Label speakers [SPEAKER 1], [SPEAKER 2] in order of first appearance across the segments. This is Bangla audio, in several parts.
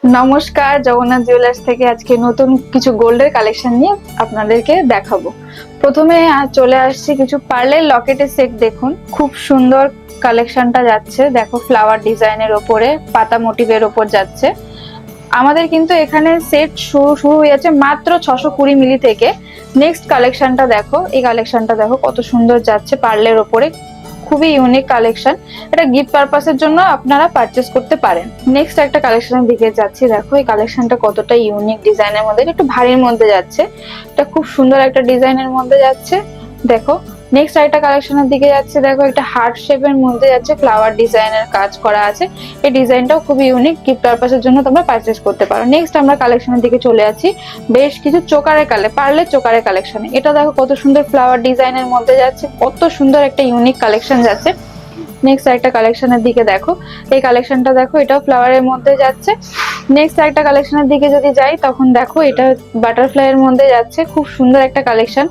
[SPEAKER 1] নমস্কার, জগন্নাথ জুয়েলার্স থেকে আজকে নতুন কিছু গোল্ডের কালেকশন নিয়ে আপনাদেরকে দেখাবো। প্রথমে চলে আসছি কিছু পার্লের লকেটের সেট। দেখুন খুব সুন্দর কালেকশনটা যাচ্ছে। দেখো ফ্লাওয়ার ডিজাইনের ওপরে পাতা মোটিভের ওপর যাচ্ছে। আমাদের কিন্তু এখানে সেট শুরু হয়ে যাচ্ছে মাত্র 620 মিলি থেকে। নেক্সট কালেকশনটা দেখো, এই কালেকশনটা দেখো কত সুন্দর যাচ্ছে পার্লের ওপরে। খুবই ইউনিক কালেকশন, এটা গিফট পারপাসের জন্য আপনারা পারচেস করতে পারেন। নেক্সট একটা কালেকশনের দিকে যাচ্ছি। দেখো এই কালেকশনটা কতটা ইউনিক ডিজাইনের মধ্যে, একটু ভারীর মধ্যে যাচ্ছে। এটা খুব সুন্দর একটা ডিজাইনের মধ্যে যাচ্ছে। দেখো নেক্সট আরেকটা কালেকশনের দিকে যাচ্ছে। দেখো একটা হার্ট শেপের মধ্যে যাচ্ছে, ফ্লাওয়ার ডিজাইনের কাজ করা আছে। এই ডিজাইনটাও খুবই ইউনিক, গিফট পারপাসের জন্য তোমরা পারচেস করতে পারো। নেক্সট আমরা কালেকশনের দিকে চলে যাচ্ছি বেশ কিছু চোকারের পার্লের চোকারের কালেকশন। এটা দেখো কত সুন্দর ফ্লাওয়ার ডিজাইনের মধ্যে যাচ্ছে, কত সুন্দর একটা ইউনিক কালেকশন যাচ্ছে। নেক্সট একটা কালেকশনের দিকে দেখো, এই কালেকশনটা দেখো, এটাও ফ্লাওয়ারের মধ্যে যাচ্ছে। নেক্সট একটা কালেকশনের দিকে যদি যাই তখন দেখো এটা বাটারফ্লাই এর মধ্যে যাচ্ছে, খুব সুন্দর একটা কালেকশন।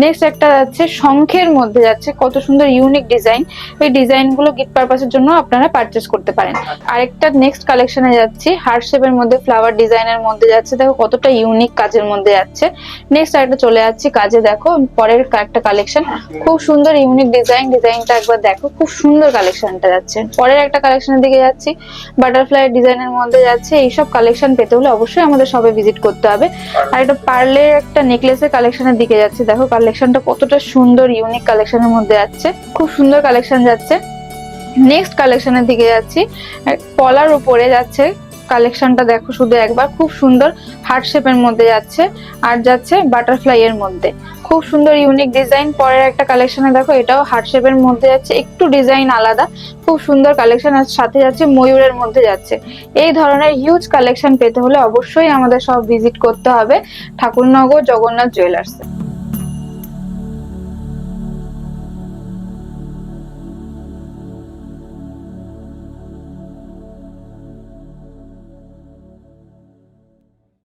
[SPEAKER 1] নেক্সট একটা যাচ্ছে শঙ্খের মধ্যে যাচ্ছে, কত সুন্দর ইউনিক ডিজাইন। এই ডিজাইন গুলো গিফট পারপাসের জন্য আপনারা পারচেস করতে পারেন। আরেকটা নেক্সট কালেকশনে যাচ্ছি, হার্ট শেপের মধ্যে ফ্লাওয়ার ডিজাইনের মধ্যে যাচ্ছে। দেখো কতটা ইউনিক কাজের মধ্যে যাচ্ছে। নেক্সট একটা চলে যাচ্ছি কাজে। দেখো পরের একটা কালেকশন, খুব সুন্দর ইউনিক ডিজাইন। ডিজাইনটা একবার দেখো, খুব সুন্দর কালেকশনটা যাচ্ছে। পরের একটা কালেকশনের দিকে যাচ্ছি, বাটারফ্লাই ডিজাইনের মধ্যে যাচ্ছে। এইসব কালেকশন পেতে হলে অবশ্যই আমাদের শপে ভিজিট করতে হবে। আর একটা পার্লের একটা নেকলেসের কালেকশনের দিকে যাচ্ছে। দেখো কালেকশনটা কতটা সুন্দর ইউনিক কালেকশনের মধ্যে যাচ্ছে, খুব সুন্দর কালেকশন যাচ্ছে। নেক্সট কালেকশনের দিকে যাচ্ছি, পলার উপরে যাচ্ছে কালেকশনটা দেখো শুধু একবার, খুব সুন্দর হার্ট শেপের মধ্যে যাচ্ছে আর যাচ্ছে বাটারফ্লাই এর মধ্যে, খুব সুন্দর ইউনিক ডিজাইন। পরের একটা কালেকশনে দেখো, এটাও হার্ট শেপের মধ্যে যাচ্ছে, একটু ডিজাইন আলাদা, খুব সুন্দর কালেকশন। আর সাথে যাচ্ছে ময়ূরের মধ্যে যাচ্ছে। এই ধরনের হিউজ কালেকশন পেতে হলে অবশ্যই আমাদের সব ভিজিট করতে হবে ঠাকুরনগর জগন্নাথ জুয়েলার্স।